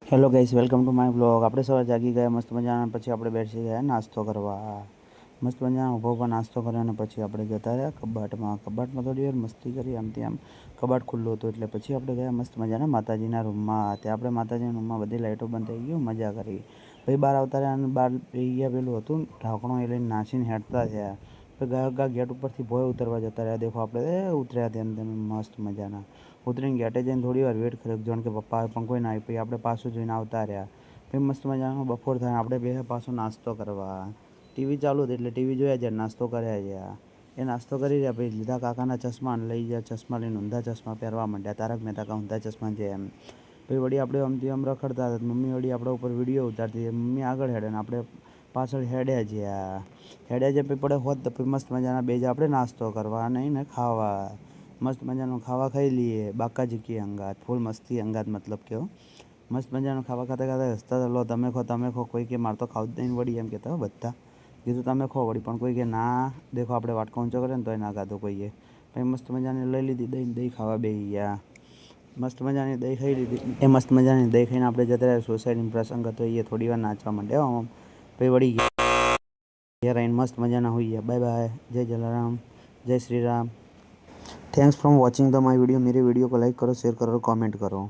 Hello guys, welcome to my blog. આપણે સવારે જાગી ગયા મસ્ત મજાના, પછી આપણે બેસી ગયા નાસ્તો કરવા। મસ્ત મજાના ઊભો પર નાસ્તો કર્યો અને પછી આપણે જતા રહ્યા કબાટમાં થોડી વાર મસ્તી કરી। આમથી આમ કબાટ ખુલ્લું હતું એટલે પછી આપણે ગયા મસ્ત મજાના માતાજીના રૂમમાં। ત્યાં આપણે માતાજીના રૂમમાં બધી લાઇટો બંધ થઈ ગઈ, મજા કરી। પછી બહાર આવતા રહ્યા અને બહાર ગયા પેલું હતું ઢાંકણું, એ લઈને નાસીને હેઠતા થયા। પછી ગા ગેટ ઉપરથી ભોય ઉતરવા જતા રહ્યા। દેખો આપણે ઉતર્યા તેમ તેમ મસ્ત મજાના ઉતરીને ગેટે જઈને થોડી વાર વેટ કર્યો, જાણ કે પપ્પા પણ કોઈ ના આવી। પછી આપણે પાછું જોઈને આવતા રહ્યા। પછી મસ્ત મજાનો બપોર થાય, આપણે બે પાછો નાસ્તો કરવા। ટીવી ચાલુ હતી એટલે ટીવી જોયા જ્યાં નાસ્તો કર્યા જ્યાં એ નાસ્તો કરી રહ્યા। પછી લીધા કાકાના ચશ્મા અને લઈ ગયા ચશ્મા, લઈને ઊંધા ચશ્મા પહેરવા માંડ્યા, તારક મહેતા કા ઊંધા ચશ્મા છે એમ। પછી વળી આપણે આમથી આમ રખડતા હતા, મમ્મી વળી આપણા ઉપર વિડીયો ઉતારતી હતી। મમ્મી આગળ હેડે ને આપણે પાછળ હેડ્યા જ્યાં પછી પડે હોત તો પછી મસ્ત મજાના બે જ આપણે નાસ્તો કરવા નહીં ને ખાવા। મસ્ત મજાનું ખાવા ખાઈ લઈએ, બાકાજીકી અંગાત ફૂલ મસ્તી અંગાત, મતલબ કે મસ્ત મજાનું ખાવા ખાતા ખાતા હસતા લો તમે ખો કોઈ કે મારે તો ખાવું જ નહીં વળી એમ કહેતા બધા કીધું તમે ખો વળી, પણ કોઈ કે ના, દેખો આપણે વાટકો ઊંચો કર્યો ને તોય ના ખાધું કોઈએ। પછી મસ્ત મજાની લઈ લીધી દહીં ખાવા બેસી ગયા। મસ્ત મજાની દહીં ખાઈ લીધી, એ મસ્ત મજાની દહીં ખાઈને આપણે જતા રહ્યા સોસાયટીનો પ્રસંગ હતો એ થોડી વાર નાચવા માંડ્યા આમ। પછી વળી ઘેર આવીને મસ્ત મજાના હોઈ ગયા। બાય બાય, જય જલારામ, જય Shri Ram. Thanks for watching the my video. मेरे वीडियो को लाइक करो, शेयर करो और कमेंट करो।